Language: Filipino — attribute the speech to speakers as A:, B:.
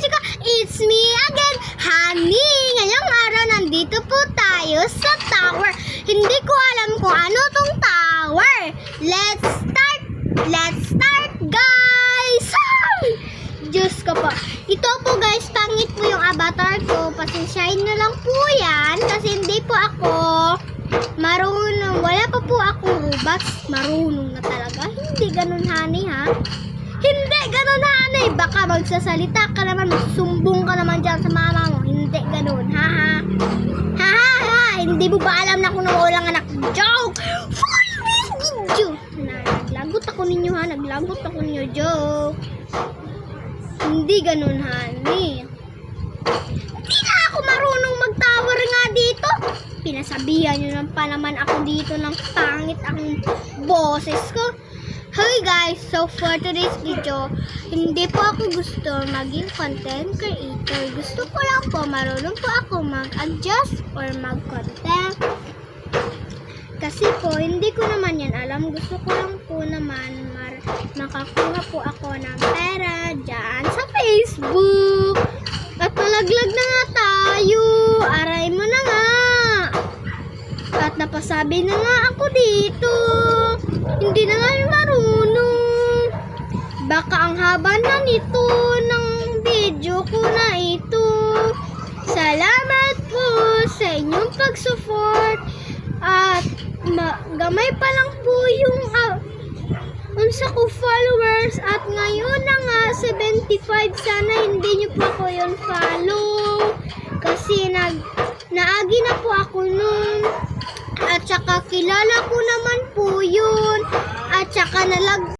A: Jessica, it's me again, honey. Ngayong araw, nandito po tayo sa tower. Hindi ko alam kung ano tong tower. Let's start, guys. Diyos ko po. Ito po, guys, pangit po yung avatar ko. Pasensyahin na lang po yan. Kasi hindi po ako marunong. Wala pa po akong Robux. Marunong na talaga. Hindi ganun, honey, ha? Hindi ganun, honey. Baka magsasalita ka naman, magsumbong ka naman dyan sa mama mo. Hindi ganun, ha? Hindi mo ba alam na kung nawalang anak? Joke! For this video! Naglagot ako ninyo, ha? Naglagot ako ninyo, joke. Hindi ganun, honey. Hindi na ako marunong mag-tower nga dito. Pinasabihan nyo pa naman ako dito ng pangit akong boses ko. Hey guys, so for today's video, hindi po ako gusto maging content creator. Gusto ko lang po, marunong po ako mag-adjust or mag-content. Kasi po, hindi ko naman yan alam. Gusto ko lang po naman makakuha po ako ng pera dyan sa Facebook. At malaglag na nga tayo. Aray mo na nga. At napasabi na nga ako dito. Hindi na nga marunong. Baka ang haba na nito ng video ko na ito. Salamat po sa inyong pag-support. At gamay pa lang po yung unsa ko followers. At ngayon na nga 75. Sana hindi nyo po ako yun follow. Kasi naagi na po ako nun. At saka kilala ko naman po yun. At saka